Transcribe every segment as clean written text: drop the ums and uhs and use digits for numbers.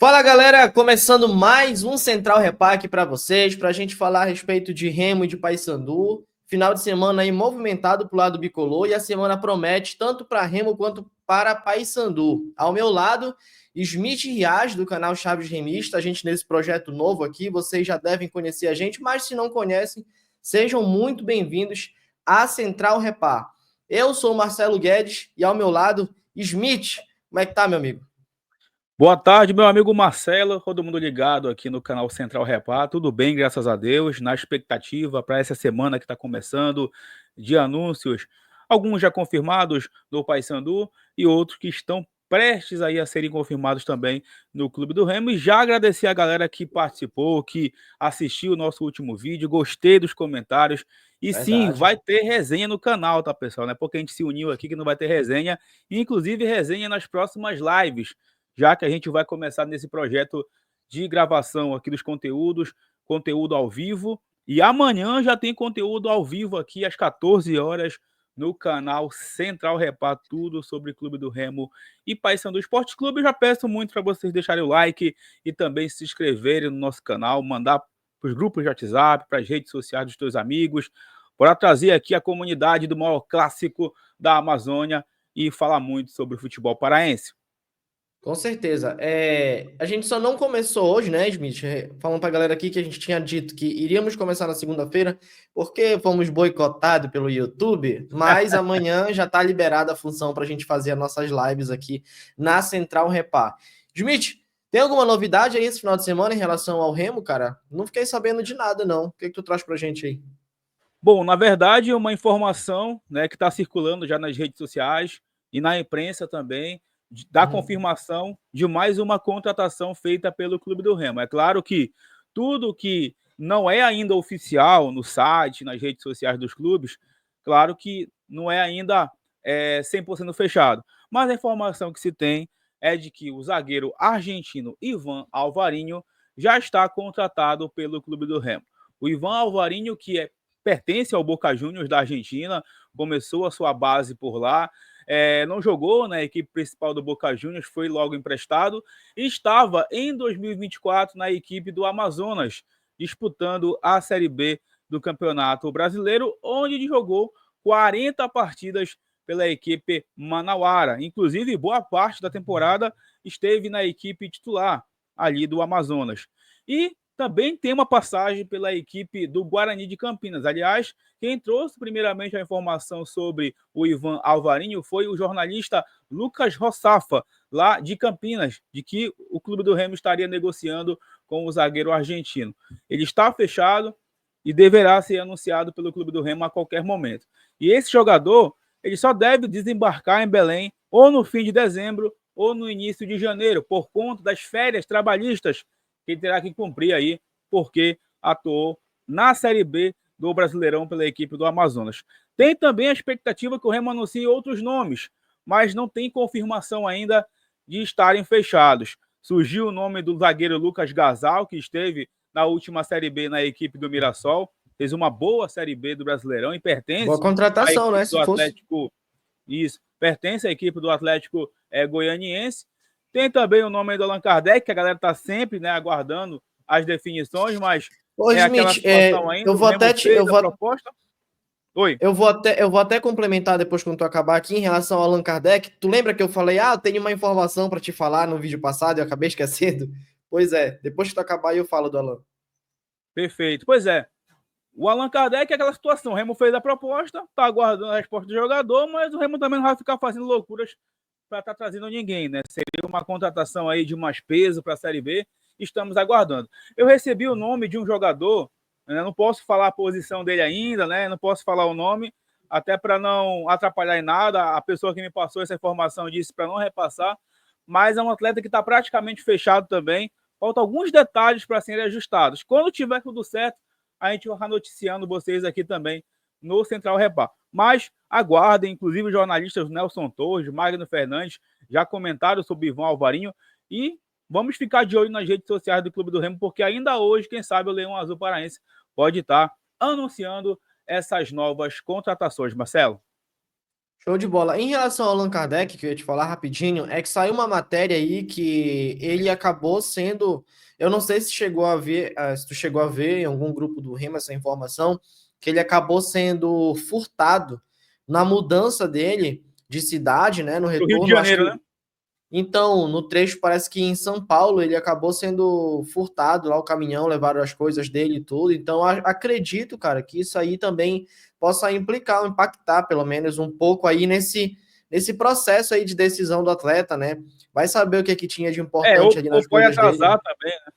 Fala galera, começando mais um Central Repack para vocês, para a gente falar a respeito de Remo e de Paysandu. Final de semana aí movimentado para o lado bicolor e a semana promete tanto para Remo quanto para Paysandu. Ao meu lado, Smith Riaz, do canal Chaves Remista, a gente nesse projeto novo aqui, vocês já devem conhecer a gente, mas se não conhecem, sejam muito bem-vindos à Central Repar. Eu sou o Marcelo Guedes e ao meu lado, Smith. Como é que tá, meu amigo? Boa tarde, meu amigo Marcelo, todo mundo ligado aqui no canal Central Repar, tudo bem, graças a Deus, na expectativa para essa semana que está começando, de anúncios, alguns já confirmados no Paysandu e outros que estão prestes aí a serem confirmados também no Clube do Remo. E já agradecer a galera que participou, que assistiu o nosso último vídeo, gostei dos comentários. E sim, Verdade. vai ter resenha no canal, tá, pessoal? Não é porque a gente se uniu aqui que não vai ter resenha, inclusive resenha nas próximas lives, já que a gente vai começar nesse projeto de gravação aqui dos conteúdos, conteúdo ao vivo, e amanhã já tem conteúdo ao vivo aqui às 14 horas no canal Central Repar, tudo sobre Clube do Remo e Paysandu Esporte Clube. Eu já peço muito para vocês deixarem o like e também se inscreverem no nosso canal, mandar para os grupos de WhatsApp, para as redes sociais dos teus amigos, para trazer aqui a comunidade do maior clássico da Amazônia e falar muito sobre o futebol paraense. Com certeza. A gente só não começou hoje, né, Smith? Falando pra galera aqui que a gente tinha dito que iríamos começar na segunda-feira, porque fomos boicotados pelo YouTube, mas amanhã já tá liberada a função pra gente fazer as nossas lives aqui na Central Repar. Smith, tem alguma novidade aí esse final de semana em relação ao Remo, cara? Não fiquei sabendo de nada, não. O que tu traz pra gente aí? Bom, na verdade, é uma informação, né, que está circulando já nas redes sociais e na imprensa também, da Uhum. confirmação de mais uma contratação feita pelo Clube do Remo. É claro que tudo que não é ainda oficial no site, nas redes sociais dos clubes, claro que não é ainda 100% fechado. Mas a informação que se tem é de que o zagueiro argentino Ivan Alvarinho já está contratado pelo Clube do Remo. O Ivan Alvarinho, que pertence ao Boca Juniors da Argentina, começou a sua base por lá, não jogou na equipe principal do Boca Juniors, foi logo emprestado e estava em 2024 na equipe do Amazonas, disputando a Série B do Campeonato Brasileiro, onde jogou 40 partidas pela equipe manauara. Inclusive, boa parte da temporada esteve na equipe titular ali do Amazonas. E também tem uma passagem pela equipe do Guarani de Campinas. Aliás, quem trouxe primeiramente a informação sobre o Ivan Alvarinho foi o jornalista Lucas Rossafa, lá de Campinas, de que o Clube do Remo estaria negociando com o zagueiro argentino. Ele está fechado e deverá ser anunciado pelo Clube do Remo a qualquer momento. E esse jogador, ele só deve desembarcar em Belém ou no fim de dezembro ou no início de janeiro, por conta das férias trabalhistas que terá que cumprir aí, porque atuou na Série B do Brasileirão pela equipe do Amazonas. Tem também a expectativa que o Remo anuncie outros nomes, mas não tem confirmação ainda de estarem fechados. Surgiu o nome do zagueiro Lucas Gasal, que esteve na última Série B na equipe do Mirassol, fez uma boa Série B do Brasileirão e Boa pertence à contratação, equipe né? do Se fosse. Atlético. Isso, pertence à equipe do Atlético Goianiense. Tem também o nome do Allan Kardec, que a galera está sempre, né, aguardando as definições, mas Ô, é aquela Smith, situação ainda. eu O vou até Remo te, fez a proposta. Oi. eu vou até complementar depois quando tu acabar aqui em relação ao Allan Kardec. Tu lembra que eu falei, eu tenho uma informação para te falar no vídeo passado e eu acabei esquecendo? Pois é, depois que tu acabar eu falo do Allan. Perfeito. Pois é. O Allan Kardec é aquela situação. O Remo fez a proposta, está aguardando a resposta do jogador, mas o Remo também não vai ficar fazendo loucuras para estar trazendo ninguém, né? Seria uma contratação aí de mais peso para a Série B. Estamos aguardando. Eu recebi o nome de um jogador, né? Não posso falar a posição dele ainda, né? Não posso falar o nome, até para não atrapalhar em nada. A pessoa que me passou essa informação disse para não repassar, mas é um atleta que está praticamente fechado também. Faltam alguns detalhes para serem ajustados. Quando tiver tudo certo, a gente vai noticiando vocês aqui também no Central Repar. Mas aguardem, inclusive os jornalistas Nelson Torres, Magno Fernandes já comentaram sobre Ivan Alvarinho e vamos ficar de olho nas redes sociais do Clube do Remo, porque ainda hoje, quem sabe, o Leão Azul Paraense pode estar anunciando essas novas contratações, Marcelo. Show de bola. Em relação ao Allan Kardec, que eu ia te falar rapidinho, é que saiu uma matéria aí que ele acabou sendo. Eu não sei se chegou a ver, se tu chegou a ver em algum grupo do Remo essa informação, que ele acabou sendo furtado na mudança dele de cidade, né? No Do Rio de retorno, acho Janeiro, né? que. Então, no trecho, parece que em São Paulo ele acabou sendo furtado lá o caminhão, levaram as coisas dele e tudo. Então, acredito, cara, que isso aí também possa implicar, impactar pelo menos um pouco aí nesse processo aí de decisão do atleta, né? Vai saber o que é que tinha de importante ali Ou nas pode coisas dele. atrasar também, né?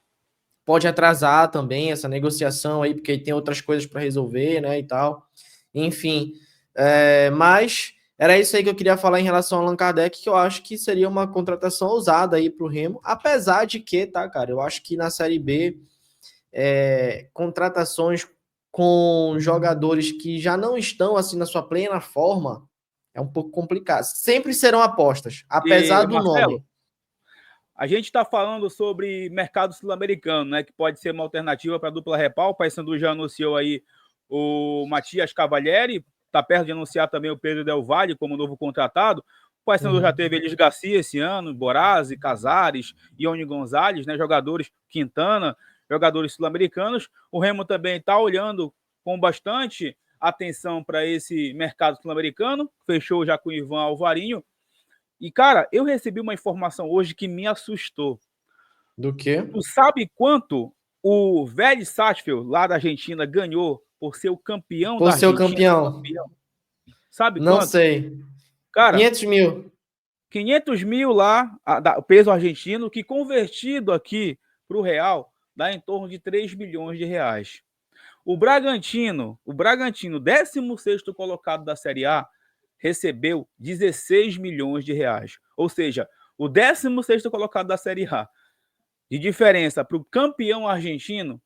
Pode atrasar também essa negociação aí, porque tem outras coisas para resolver, né, e tal. Enfim, mas era isso aí que eu queria falar em relação ao Allan Kardec, que eu acho que seria uma contratação ousada aí para o Remo, apesar de que, tá, cara, eu acho que na Série B, contratações com jogadores que já não estão assim na sua plena forma é um pouco complicado. Sempre serão apostas, apesar E, do Marcelo, nome. a gente está falando sobre mercado sul-americano, né? Que pode ser uma alternativa para a dupla Repal. O Paysandu já anunciou aí o Matias Cavalieri, está perto de anunciar também o Pedro Del Valle como novo contratado. O Paysandu já teve Elis Garcia esse ano, Borazzi, Casares, Ione Gonzalez, né? Jogadores Quintana, jogadores sul-americanos. O Remo também está olhando com bastante atenção para esse mercado sul-americano. Fechou já com o Ivan Alvarinho. E, cara, eu recebi uma informação hoje que me assustou. Do que? Tu sabe quanto o Vélez Sarsfield, lá da Argentina, ganhou por ser o campeão Por da ser o Argentina? campeão. Sabe Não quanto? sei. Cara, 500 mil. 500 mil lá, o peso argentino, que convertido aqui para o real, dá em torno de 3 milhões de reais. O Bragantino, 16º colocado da Série A, recebeu 16 milhões de reais. Ou seja, o 16º colocado da Série A, de diferença para o campeão argentino,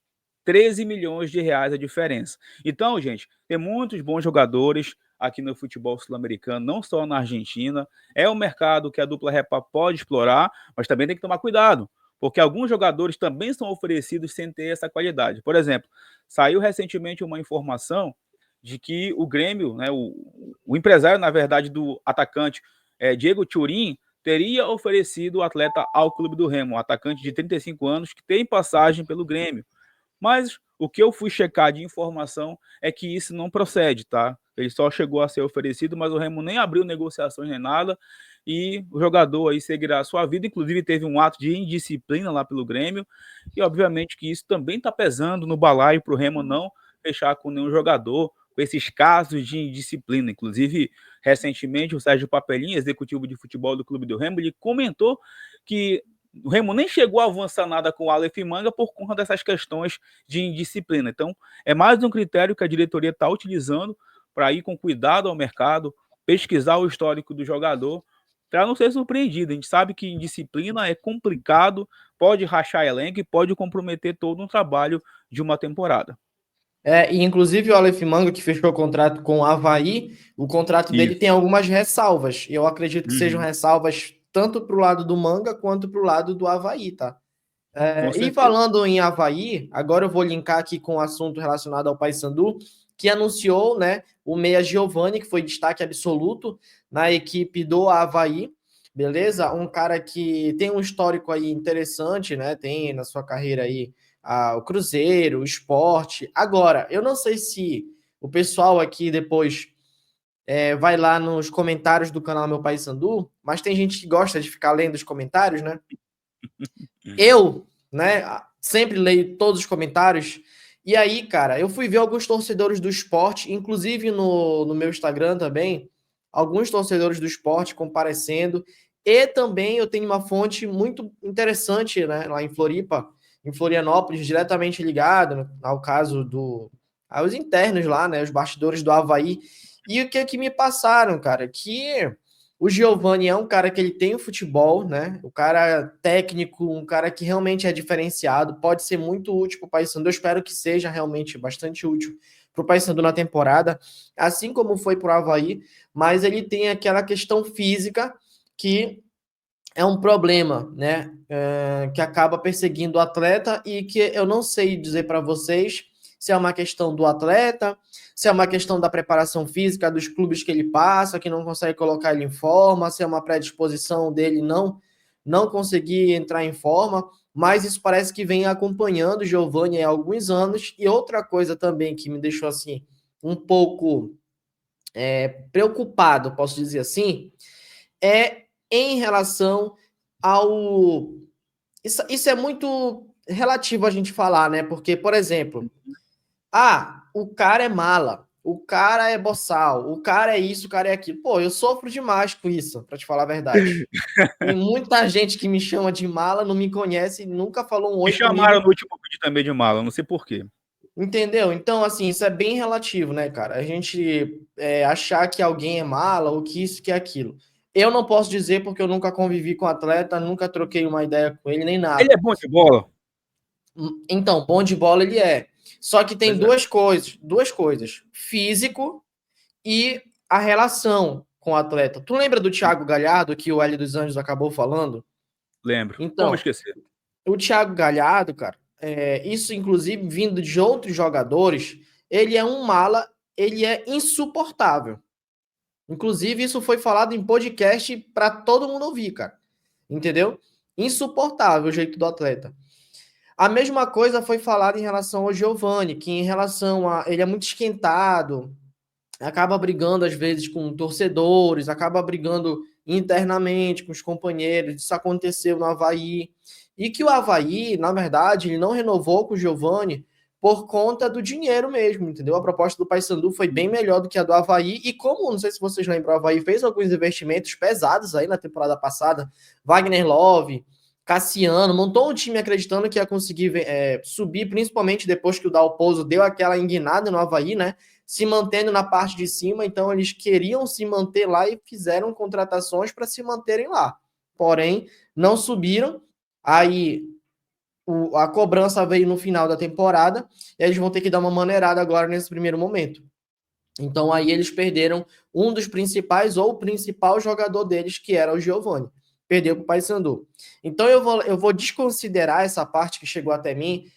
13 milhões de reais a diferença. Então, gente, tem muitos bons jogadores aqui no futebol sul-americano, não só na Argentina. É um mercado que a dupla Repa pode explorar, mas também tem que tomar cuidado, porque alguns jogadores também são oferecidos sem ter essa qualidade. Por exemplo, saiu recentemente uma informação de que o Grêmio, né, o empresário, na verdade, do atacante Diego Turin, teria oferecido o atleta ao clube do Remo, um atacante de 35 anos que tem passagem pelo Grêmio. Mas o que eu fui checar de informação é que isso não procede, tá? Ele só chegou a ser oferecido, mas o Remo nem abriu negociações nem nada, e o jogador aí seguirá a sua vida. Inclusive teve um ato de indisciplina lá pelo Grêmio, e obviamente que isso também está pesando no balaio para o Remo não fechar com nenhum jogador com esses casos de indisciplina. Inclusive, recentemente, o Sérgio Papelinha, executivo de futebol do Clube do Remo, ele comentou que o Remo nem chegou a avançar nada com o Aleph Manga por conta dessas questões de indisciplina. Então, é mais um critério que a diretoria está utilizando para ir com cuidado ao mercado, pesquisar o histórico do jogador, para não ser surpreendido. A gente sabe que indisciplina é complicado, pode rachar elenco e pode comprometer todo um trabalho de uma temporada. E inclusive o Aleph Manga, que fechou o contrato com o Avaí, o contrato dele tem Isso. algumas ressalvas. E eu acredito que sejam Uhum. ressalvas tanto para o lado do Manga quanto para o lado do Avaí, tá? Com E certeza. falando em Avaí, agora eu vou linkar aqui com o assunto relacionado ao Paysandu, que anunciou, né, o meia Giovani, que foi destaque absoluto na equipe do Avaí, beleza? Um cara que tem um histórico aí interessante, né? Tem na sua carreira aí o Cruzeiro, o Sport. Agora, eu não sei se o pessoal aqui depois vai lá nos comentários do canal Meu Paysandu, mas tem gente que gosta de ficar lendo os comentários, né? Eu, né, sempre leio todos os comentários. E aí, cara, eu fui ver alguns torcedores do esporte, inclusive no meu Instagram também, alguns torcedores do esporte comparecendo. E também eu tenho uma fonte muito interessante, né, lá em Floripa, em Florianópolis, diretamente ligada ao caso aos internos lá, né, os bastidores do Avaí. E o que me passaram, cara? Que o Giovani é um cara que ele tem o futebol, né? O cara técnico, um cara que realmente é diferenciado, pode ser muito útil para o Paysandu. Eu espero que seja realmente bastante útil para o Paysandu na temporada, assim como foi para o Avaí, mas ele tem aquela questão física que é um problema, né? Que acaba perseguindo o atleta e que eu não sei dizer para vocês se é uma questão do atleta, se é uma questão da preparação física dos clubes que ele passa, que não consegue colocar ele em forma, se é uma predisposição dele não conseguir entrar em forma, mas isso parece que vem acompanhando o Giovani há alguns anos. E outra coisa também que me deixou assim um pouco preocupado, posso dizer assim, é em relação ao... Isso é muito relativo a gente falar, né? Porque, por exemplo, o cara é mala, o cara é boçal, o cara é isso, o cara é aquilo. Pô, eu sofro demais com isso, pra te falar a verdade. Tem muita gente que me chama de mala, não me conhece, nunca falou um Me oi chamaram comigo. no último vídeo também de mala, não sei por quê. Entendeu? Então, assim, isso é bem relativo, né, cara? A gente achar que alguém é mala ou que isso, que é aquilo. Eu não posso dizer porque eu nunca convivi com atleta, nunca troquei uma ideia com ele, nem Ele nada. é bom de bola? Então, bom de bola ele é. Só que tem Pois é. duas coisas. Físico e a relação com o atleta. Tu lembra do Thiago Galhardo, que o Hélio dos Anjos acabou falando? Lembro. Como Então, esquecer? o Thiago Galhardo, cara, isso inclusive vindo de outros jogadores, ele é um mala, ele é insuportável. Inclusive, isso foi falado em podcast para todo mundo ouvir, cara. Entendeu? Insuportável o jeito do atleta. A mesma coisa foi falada em relação ao Giovani, que em relação a ele é muito esquentado, acaba brigando às vezes com torcedores, acaba brigando internamente com os companheiros. Isso aconteceu no Avaí. E que o Avaí, na verdade, ele não renovou com o Giovani por conta do dinheiro mesmo, entendeu? A proposta do Paysandu foi bem melhor do que a do Avaí. E como, não sei se vocês lembram, o Avaí fez alguns investimentos pesados aí na temporada passada. Wagner Love, Cassiano, montou um time acreditando que ia conseguir subir, principalmente depois que o Dalpozo deu aquela enguinada no Avaí, né? Se mantendo na parte de cima, então eles queriam se manter lá e fizeram contratações para se manterem lá. Porém, não subiram. Aí a cobrança veio no final da temporada e eles vão ter que dar uma maneirada agora nesse primeiro momento. Então aí eles perderam um dos principais ou o principal jogador deles, que era o Giovani. Perdeu para o Paysandu. Então eu vou desconsiderar essa parte que chegou até mim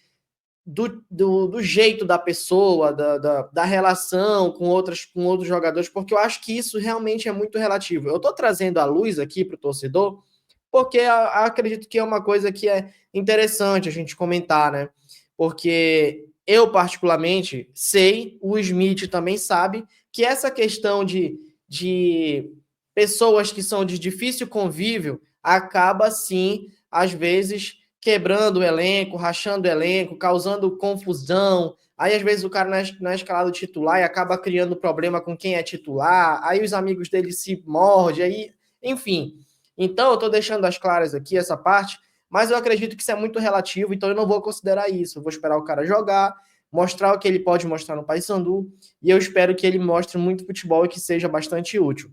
do jeito da pessoa, da relação com outros jogadores, porque eu acho que isso realmente é muito relativo. Eu estou trazendo a luz aqui para o torcedor, porque acredito que é uma coisa que é interessante a gente comentar, né? Porque eu, particularmente, sei, o Smith também sabe, que essa questão de pessoas que são de difícil convívio acaba, sim, às vezes quebrando o elenco, rachando o elenco, causando confusão. Aí, às vezes, o cara não é escalado titular e acaba criando problema com quem é titular. Aí os amigos dele se mordem, aí, enfim. Então, eu estou deixando as claras aqui essa parte, mas eu acredito que isso é muito relativo, então eu não vou considerar isso. Eu vou esperar o cara jogar, mostrar o que ele pode mostrar no Paysandu, e eu espero que ele mostre muito futebol e que seja bastante útil.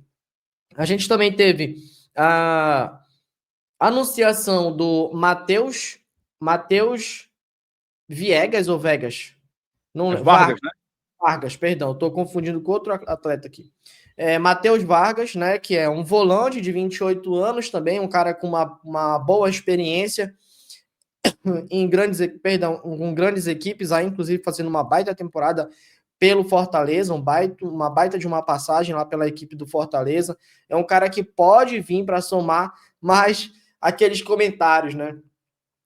A gente também teve a anunciação do Matheus Viegas ou Vegas? Não, É Vargas, né? Vargas, perdão, estou confundindo com outro atleta aqui. Matheus Vargas, né, que é um volante de 28 anos também, um cara com uma boa experiência em grandes equipes, aí inclusive fazendo uma baita temporada pelo Fortaleza, uma baita de uma passagem lá pela equipe do Fortaleza. É um cara que pode vir para somar, mas aqueles comentários, né,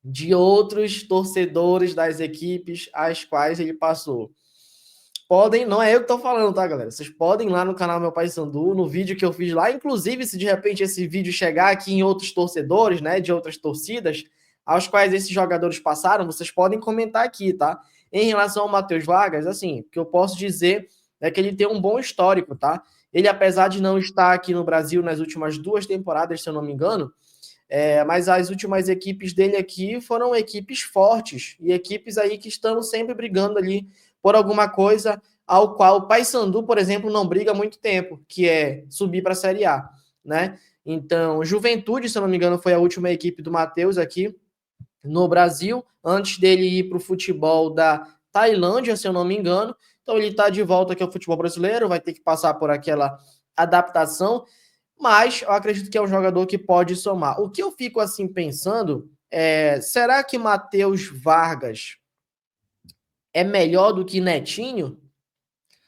de outros torcedores das equipes às quais ele passou. Podem, não é eu que estou falando, tá, galera? Vocês podem ir lá no canal Meu Paysandu, no vídeo que eu fiz lá. Inclusive, se de repente esse vídeo chegar aqui em outros torcedores, né, de outras torcidas, aos quais esses jogadores passaram, vocês podem comentar aqui, tá? Em relação ao Matheus Vargas, assim, o que eu posso dizer é que ele tem um bom histórico, tá? Ele, apesar de não estar aqui no Brasil nas últimas 2 temporadas, se eu não me engano, mas as últimas equipes dele aqui foram equipes fortes e equipes aí que estão sempre brigando ali por alguma coisa, ao qual o Paysandu, por exemplo, não briga há muito tempo, que é subir para a Série A, né? Então, Juventude, se eu não me engano, foi a última equipe do Matheus aqui no Brasil, antes dele ir para o futebol da Tailândia, se eu não me engano. Então, ele está de volta aqui ao futebol brasileiro, vai ter que passar por aquela adaptação, mas eu acredito que é um jogador que pode somar. O que eu fico assim pensando será que Matheus Vargas é melhor do que Netinho?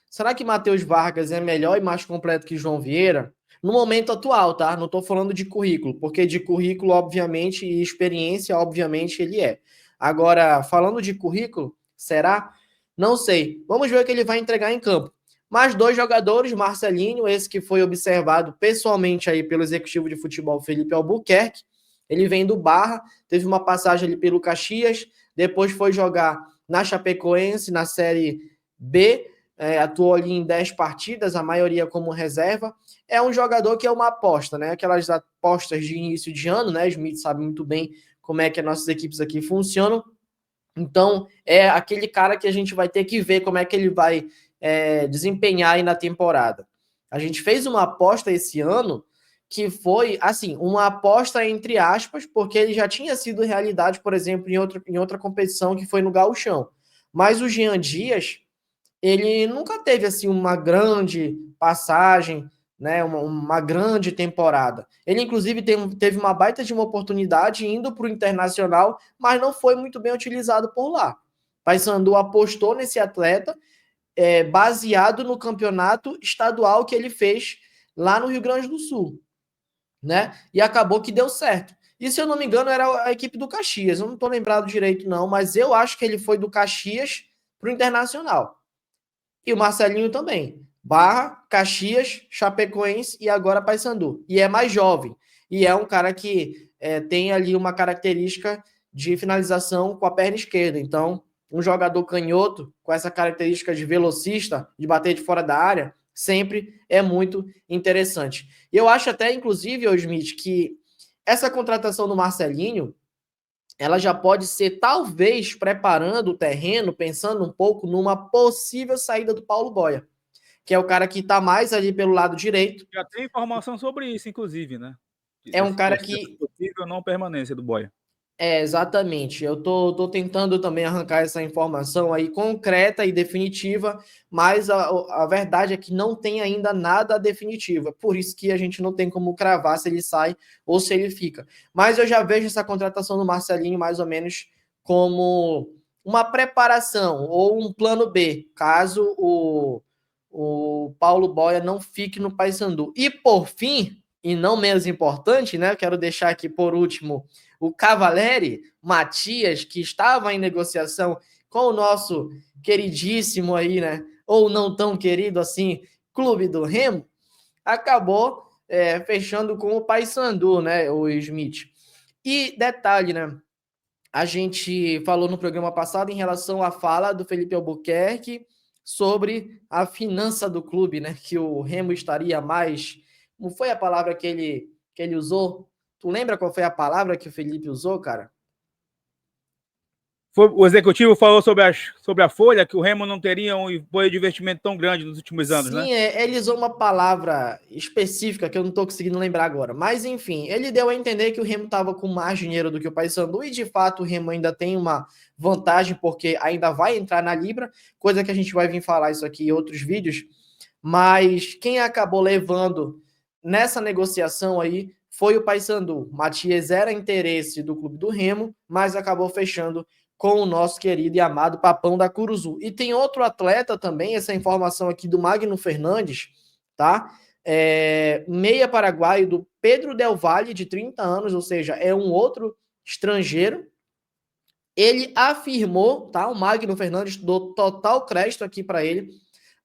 Será que Matheus Vargas é melhor e mais completo que João Vieira? No momento atual, tá? Não estou falando de currículo, porque de currículo, obviamente, e experiência, obviamente, ele é. Agora, falando de currículo, será? Não sei. Vamos ver o que ele vai entregar em campo. Mais 2 jogadores, Marcelinho, esse que foi observado pessoalmente aí pelo executivo de futebol Felipe Albuquerque. Ele vem do Barra, teve uma passagem ali pelo Caxias, depois foi jogar na Chapecoense, na Série B, atuou ali em 10 partidas, a maioria como reserva. É um jogador que é uma aposta, né? Aquelas apostas de início de ano, né? Smith sabe muito bem como é que as nossas equipes aqui funcionam. Então, é aquele cara que a gente vai ter que ver como é que ele vai desempenhar aí na temporada. A gente fez uma aposta esse ano que foi, assim, uma aposta entre aspas, porque ele já tinha sido realidade, por exemplo, em outra competição que foi no Gauchão. Mas o Jean Dias, ele nunca teve assim uma grande passagem, né, uma grande temporada. Ele, inclusive, teve uma baita de uma oportunidade indo para o Internacional, mas não foi muito bem utilizado por lá. Paysandu apostou nesse atleta, baseado no campeonato estadual que ele fez lá no Rio Grande do Sul, né? E acabou que deu certo. E se eu não me engano, era a equipe do Caxias. Eu não estou lembrado direito, não, mas eu acho que ele foi do Caxias para o Internacional. E o Marcelinho também. Barra, Caxias, Chapecoense e agora Paysandu. E é mais jovem. E é um cara que tem ali uma característica de finalização com a perna esquerda. Então, um jogador canhoto com essa característica de velocista, de bater de fora da área, sempre é muito interessante. E eu acho até, inclusive, ô Smith, que essa contratação do Marcelinho, ela já pode ser, talvez, preparando o terreno, pensando um pouco numa possível saída do Paulo Boia, que é o cara que está mais ali pelo lado direito. Já tem informação sobre isso, inclusive, né? É um cara Dessa que... possível não permanência do Boia. Exatamente. Eu tô tentando também arrancar essa informação aí concreta e definitiva, mas a verdade é que não tem ainda nada definitivo. Por isso que a gente não tem como cravar se ele sai ou se ele fica. Mas eu já vejo essa contratação do Marcelinho mais ou menos como uma preparação ou um plano B, caso o Paulo Boia não fique no Paysandu. E por fim, e não menos importante, né? Eu quero deixar aqui por último o Cavalieri, Matias, que estava em negociação com o nosso queridíssimo aí, né? Ou não tão querido assim, Clube do Remo, acabou fechando com o Paysandu, né? O Smith. E detalhe, né? A gente falou no programa passado em relação à fala do Felipe Albuquerque sobre a finança do clube, né? Que o Remo estaria mais. Não foi a palavra que ele usou? Tu lembra qual foi a palavra que o Felipe usou, cara? O executivo falou sobre a folha, que o Remo não teria um apoio de investimento tão grande nos últimos anos, né? Sim, ele usou uma palavra específica que eu não estou conseguindo lembrar agora. Mas, enfim, ele deu a entender que o Remo estava com mais dinheiro do que o Paysandu e, de fato, o Remo ainda tem uma vantagem porque ainda vai entrar na Libra, coisa que a gente vai vir falar isso aqui em outros vídeos. Mas quem acabou levando nessa negociação aí foi o Paysandu. Matias era interesse do clube do Remo, mas acabou fechando com o nosso querido e amado Papão da Curuzu. E tem outro atleta também, essa informação aqui do Magno Fernandes, tá? Meia paraguaio do Pedro Del Valle, de 30 anos, ou seja, é um outro estrangeiro. Ele afirmou, tá? O Magno Fernandes, dou total crédito aqui para ele,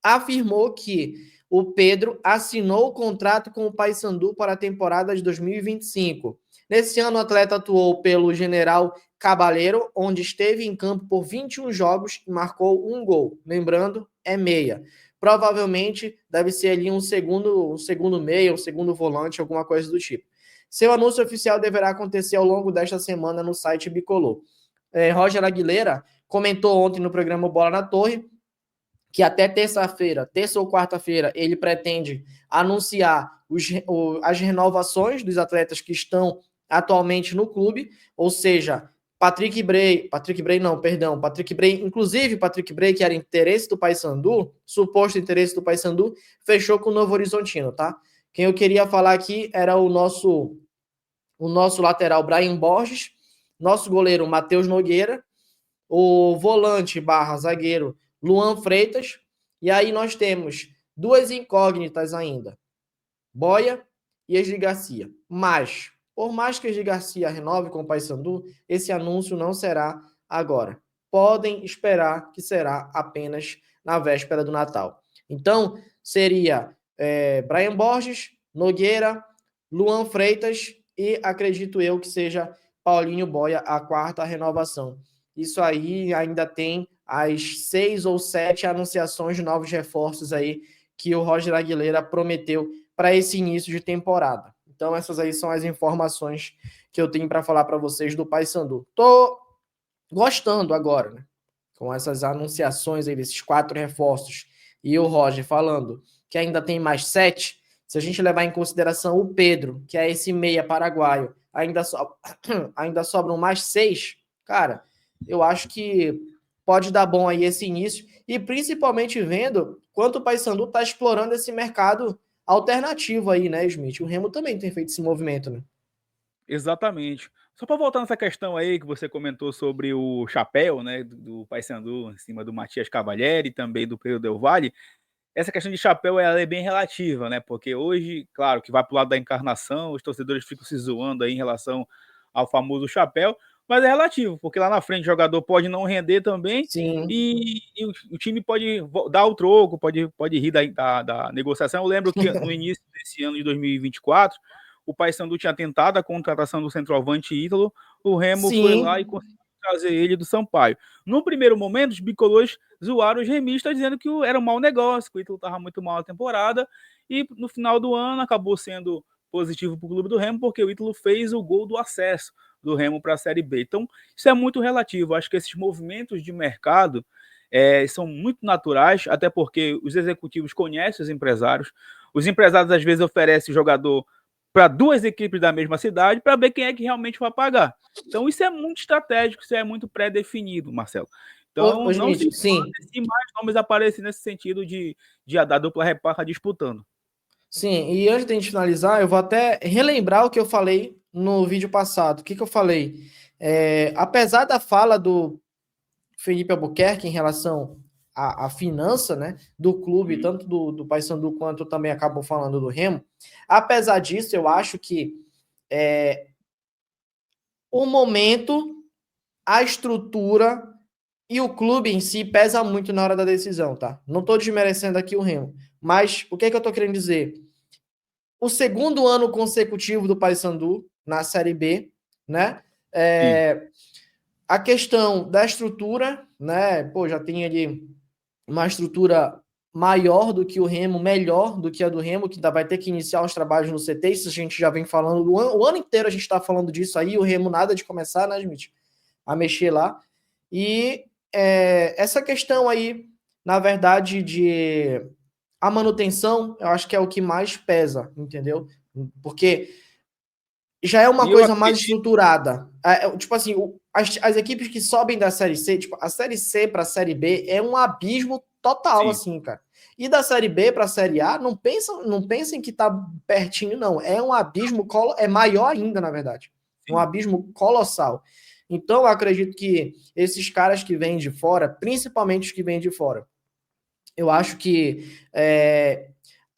afirmou que o Pedro assinou o contrato com o Paysandu para a temporada de 2025. Nesse ano, o atleta atuou pelo General Cabaleiro, onde esteve em campo por 21 jogos e marcou um gol. Lembrando, é meia. Provavelmente deve ser ali um segundo meia, um segundo volante, alguma coisa do tipo. Seu anúncio oficial deverá acontecer ao longo desta semana no site Bicolor. Roger Aguilera comentou ontem no programa Bola na Torre que até terça-feira, terça ou quarta-feira, ele pretende anunciar as renovações dos atletas que estão atualmente no clube, ou seja, Patrick Bray, inclusive Patrick Bray, que era interesse do Paysandu, suposto interesse do Paysandu, fechou com o Novo Horizontino, tá? Quem eu queria falar aqui era o nosso lateral Brian Borges, nosso goleiro Matheus Nogueira, o volante barra zagueiro Luan Freitas, e aí nós temos duas incógnitas ainda, Boia e Esli Garcia. Mas, por mais que Esli Garcia renove com o Paysandu, esse anúncio não será agora. Podem esperar que será apenas na véspera do Natal. Então, seria Brian Borges, Nogueira, Luan Freitas e acredito eu que seja Paulinho Boia a quarta renovação. Isso aí ainda tem as 6 ou 7 anunciações de novos reforços aí que o Roger Aguilera prometeu para esse início de temporada. Então essas aí são as informações que eu tenho para falar para vocês do Paysandu. Tô gostando agora, né? Com essas anunciações aí desses 4 reforços e o Roger falando que ainda tem mais 7. Se a gente levar em consideração o Pedro, que é esse meia paraguaio, ainda sobram mais 6, cara, eu acho que pode dar bom aí esse início, e principalmente vendo quanto o Paysandu está explorando esse mercado alternativo aí, né, Smith? O Remo também tem feito esse movimento, né? Exatamente. Só para voltar nessa questão aí que você comentou sobre o chapéu, né, do Paysandu em cima do Matias Cavalieri e também do Pedro Del Valle, essa questão de chapéu ela é bem relativa, né? Porque hoje, claro, que vai para o lado da encarnação, os torcedores ficam se zoando aí em relação ao famoso chapéu, mas é relativo, porque lá na frente o jogador pode não render também Sim. e o time pode dar o troco, pode rir da negociação. Eu lembro que no início desse ano de 2024, o Paysandu tinha tentado a contratação do centroavante Ítalo, o Remo foi lá e Sim. conseguiu trazer ele do Sampaio. No primeiro momento, os bicolores zoaram os remistas dizendo que era um mau negócio, que o Ítalo estava muito mal na temporada, e no final do ano acabou sendo positivo para o clube do Remo, porque o Ítalo fez o gol do acesso do Remo para a Série B. Então, isso é muito relativo. Acho que esses movimentos de mercado são muito naturais, até porque os executivos conhecem os empresários às vezes oferecem jogador para 2 equipes da mesma cidade para ver quem é que realmente vai pagar. Então, isso é muito estratégico, isso é muito pré-definido, Marcelo. Então, Ô, não se Smith, sim. espante se mais nomes aparecerem nesse sentido de da dupla reparta disputando. Sim, e antes de a gente finalizar, eu vou até relembrar o que eu falei no vídeo passado. O que eu falei? Apesar da fala do Felipe Albuquerque em relação à finança, né, do clube, tanto do Paysandu quanto também acabou falando do Remo, apesar disso, eu acho que o momento, a estrutura e o clube em si pesa muito na hora da decisão, tá? Não estou desmerecendo aqui o Remo, mas o que eu estou querendo dizer? O segundo ano consecutivo do Paysandu na Série B, né? A questão da estrutura, né? Pô, já tem ali uma estrutura maior do que o Remo, melhor do que a do Remo, que ainda vai ter que iniciar os trabalhos no CT, isso a gente já vem falando o ano inteiro, a gente está falando disso aí, o Remo nada de começar, né, Smith? A mexer lá. E essa questão aí, na verdade, de a manutenção, eu acho que é o que mais pesa, entendeu? Porque já é uma E eu coisa mais acredito, estruturada. Tipo assim, as equipes que sobem da Série C, tipo, a Série C para a Série B é um abismo total, sim, assim, cara. E da Série B para a Série A, não pensem que tá pertinho, não. É um abismo, é maior ainda, na verdade. Um sim. abismo colossal. Então, eu acredito que esses caras que vêm de fora, principalmente os que vêm de fora, eu acho que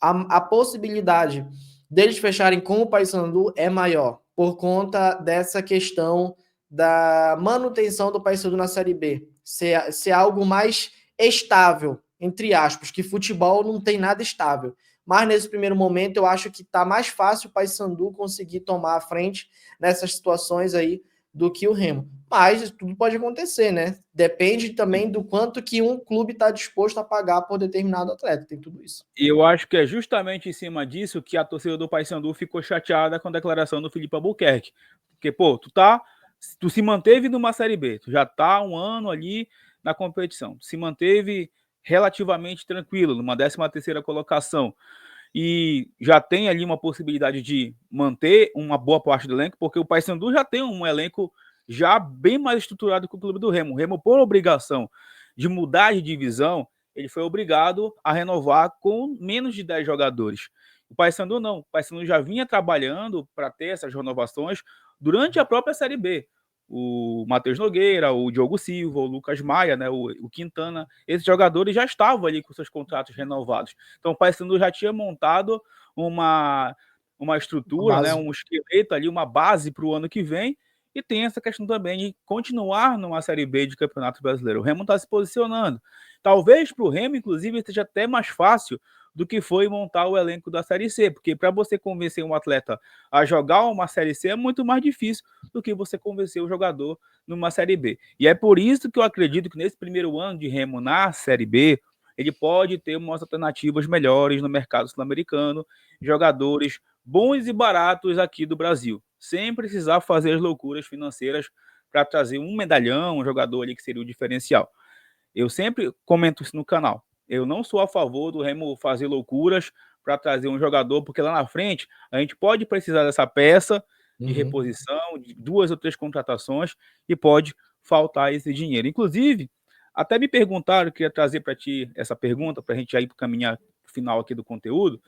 a possibilidade deles fecharem com o Paysandu é maior, por conta dessa questão da manutenção do Paysandu na Série B. Ser algo mais estável, entre aspas, que futebol não tem nada estável. Mas nesse primeiro momento eu acho que está mais fácil o Paysandu conseguir tomar a frente nessas situações aí do que o Remo. Mas tudo pode acontecer, né? Depende também do quanto que um clube está disposto a pagar por determinado atleta. Tem tudo isso. E eu acho que é justamente em cima disso que a torcida do Paysandu ficou chateada com a declaração do Felipe Albuquerque. Porque, pô, tu se manteve numa Série B, tu já tá um ano ali na competição, tu se manteve relativamente tranquilo, numa 13ª colocação, e já tem ali uma possibilidade de manter uma boa parte do elenco, porque o Paysandu já tem um elenco já bem mais estruturado que o clube do Remo. O Remo, por obrigação de mudar de divisão, ele foi obrigado a renovar com menos de 10 jogadores. O Paysandu não. O Paysandu já vinha trabalhando para ter essas renovações durante a própria Série B. o Matheus Nogueira, o Diogo Silva, o Lucas Maia, né, o Quintana, esses jogadores já estavam ali com seus contratos renovados. Então o Paysandu já tinha montado uma estrutura, né, um esqueleto ali, uma base para o ano que vem, e tem essa questão também de continuar numa Série B de Campeonato Brasileiro. O Remo está se posicionando. Talvez para o Remo, inclusive, seja até mais fácil do que foi montar o elenco da Série C, porque para você convencer um atleta a jogar uma Série C é muito mais difícil do que você convencer o jogador numa Série B. E é por isso que eu acredito que nesse primeiro ano de Remo na Série B, ele pode ter umas alternativas melhores no mercado sul-americano, jogadores bons e baratos aqui do Brasil, sem precisar fazer as loucuras financeiras para trazer um medalhão, um jogador ali que seria o diferencial. Eu sempre comento isso no canal. Eu não sou a favor do Remo fazer loucuras para trazer um jogador, porque lá na frente a gente pode precisar dessa peça de reposição, de 2 ou 3 contratações, e pode faltar esse dinheiro. Inclusive, até me perguntaram, eu queria trazer para ti essa pergunta, para a gente ir para o caminhar final aqui do conteúdo,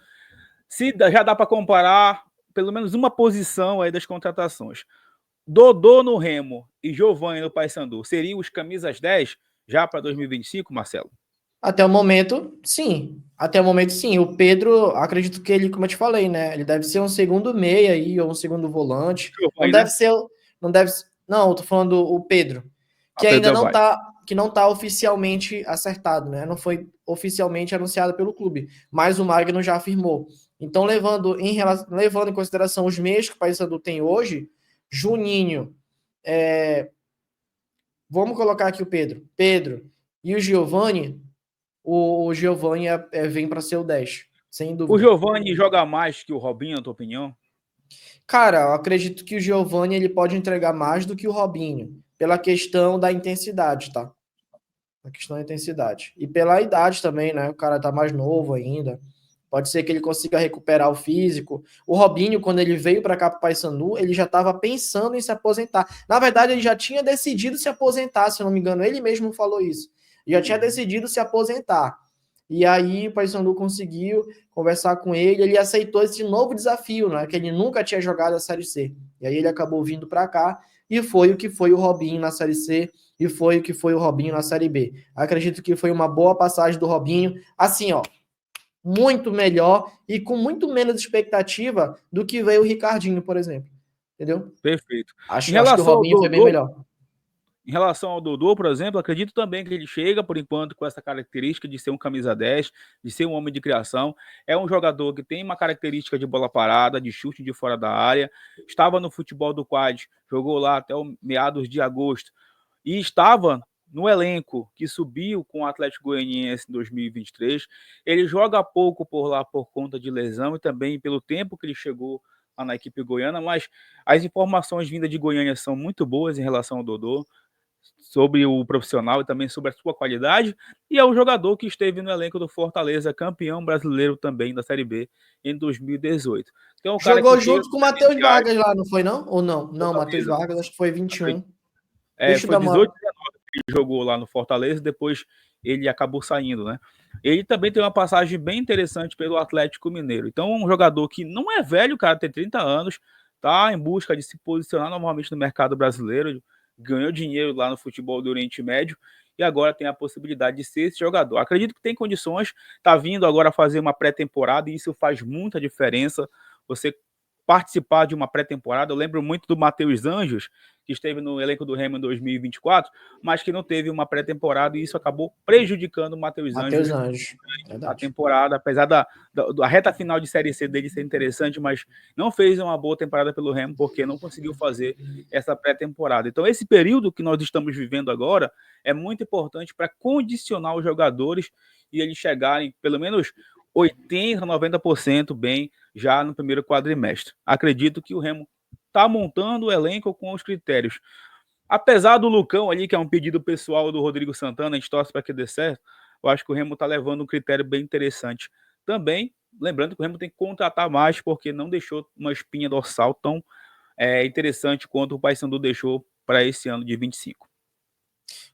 se já dá para comparar pelo menos uma posição aí das contratações. Dodô no Remo e Giovani no Paysandu seriam os camisas 10 já para 2025, Marcelo? Até o momento, sim. Até o momento, sim. O Pedro, acredito que ele, como eu te falei, né? Ele deve ser um segundo meia aí, ou um segundo volante. Não deve ser. Não deve. Não, eu tô falando o Pedro. Que ainda não tá. Que não tá oficialmente acertado, né? Não foi oficialmente anunciado pelo clube. Mas o Magno já afirmou. Então, levando em consideração os meios que o Paysandu tem hoje, Juninho. Vamos colocar aqui o Pedro. Pedro e o Giovani. O Giovani vem para ser o 10, sem dúvida. O Giovani joga mais que o Robinho, na tua opinião? Cara, eu acredito que o Giovani ele pode entregar mais do que o Robinho, pela questão da intensidade, tá? A questão da intensidade. E pela idade também, né? O cara tá mais novo ainda. Pode ser que ele consiga recuperar o físico. O Robinho, quando ele veio para cá para o Paysandu, ele já estava pensando em se aposentar. Na verdade, ele já tinha decidido se aposentar, se eu não me engano. Ele mesmo falou isso. Já tinha decidido se aposentar. E aí o Paysandu conseguiu conversar com ele, ele aceitou esse novo desafio, né? Que ele nunca tinha jogado a Série C. E aí ele acabou vindo para cá e foi o que foi o Robinho na Série C e foi o que foi o Robinho na Série B. Acredito que foi uma boa passagem do Robinho. Assim, ó, muito melhor e com muito menos expectativa do que veio o Ricardinho, por exemplo. Entendeu? Perfeito. Acho que o Robinho foi bem melhor. Em relação ao Dodô, por exemplo, acredito também que ele chega, por enquanto, com essa característica de ser um camisa 10, de ser um homem de criação. É um jogador que tem uma característica de bola parada, de chute de fora da área. Estava no futebol do Quad, jogou lá até meados de agosto. E estava no elenco que subiu com o Atlético Goianiense em 2023. Ele joga pouco por lá por conta de lesão e também pelo tempo que ele chegou lá na equipe goiana, mas as informações vindas de Goiânia são muito boas em relação ao Dodô, sobre o profissional e também sobre a sua qualidade, e é um jogador que esteve no elenco do Fortaleza, campeão brasileiro também da Série B em 2018. Então, jogou junto com o Matheus Vargas lá, não foi não? Ou não? Não, Matheus Vargas acho que foi 21. Foi 18 e 19 que ele jogou lá no Fortaleza, depois ele acabou saindo, né? Ele também tem uma passagem bem interessante pelo Atlético Mineiro. Então, um jogador que não é velho, cara, tem 30 anos, tá em busca de se posicionar normalmente no mercado brasileiro, ganhou dinheiro lá no futebol do Oriente Médio e agora tem a possibilidade de ser esse jogador. Acredito que tem condições, tá vindo agora fazer uma pré-temporada e isso faz muita diferença, você participar de uma pré-temporada. Eu lembro muito do Matheus Anjos, que esteve no elenco do Remo em 2024, mas que não teve uma pré-temporada e isso acabou prejudicando o Matheus Anjos a temporada, apesar da reta final de Série C dele ser interessante, mas não fez uma boa temporada pelo Remo porque não conseguiu fazer essa pré-temporada. Então esse período que nós estamos vivendo agora é muito importante para condicionar os jogadores e eles chegarem pelo menos 80%, 90% bem já no primeiro quadrimestre. Acredito que o Remo está montando o elenco com os critérios. Apesar do Lucão ali, que é um pedido pessoal do Rodrigo Santana, a gente torce para que dê certo, eu acho que o Remo está levando um critério bem interessante. Também, lembrando que o Remo tem que contratar mais, porque não deixou uma espinha dorsal tão interessante quanto o Paysandu deixou para esse ano de 25.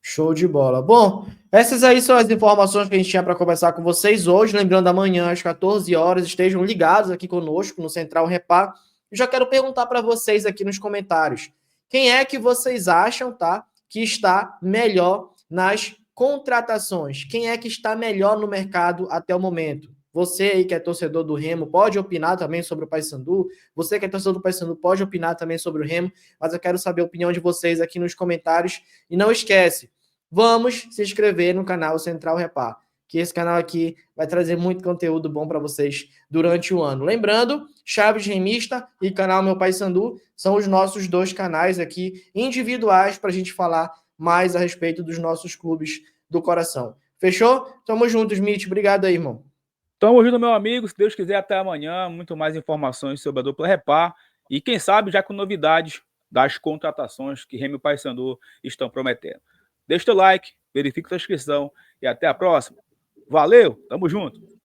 Show de bola. Bom, essas aí são as informações que a gente tinha para conversar com vocês hoje. Lembrando, amanhã às 14 horas, estejam ligados aqui conosco no Central Repá. Eu já quero perguntar para vocês aqui nos comentários. Quem é que vocês acham, tá, que está melhor nas contratações? Quem é que está melhor no mercado até o momento? Você aí que é torcedor do Remo pode opinar também sobre o Paysandu. Você que é torcedor do Paysandu pode opinar também sobre o Remo, mas eu quero saber a opinião de vocês aqui nos comentários. E não esquece, vamos se inscrever no canal Central Repar, que esse canal aqui vai trazer muito conteúdo bom para vocês durante o ano. Lembrando, Chaves Remista e canal Meu Paysandu são os nossos 2 canais aqui individuais para a gente falar mais a respeito dos nossos clubes do coração. Fechou? Tamo junto, Smith. Obrigado aí, irmão. Tamo junto, meu amigo. Se Deus quiser, até amanhã. Muito mais informações sobre a dupla Repar. E quem sabe já com novidades das contratações que Remo e Paysandu estão prometendo. Deixa o teu like, verifique sua inscrição e até a próxima. Valeu, tamo junto.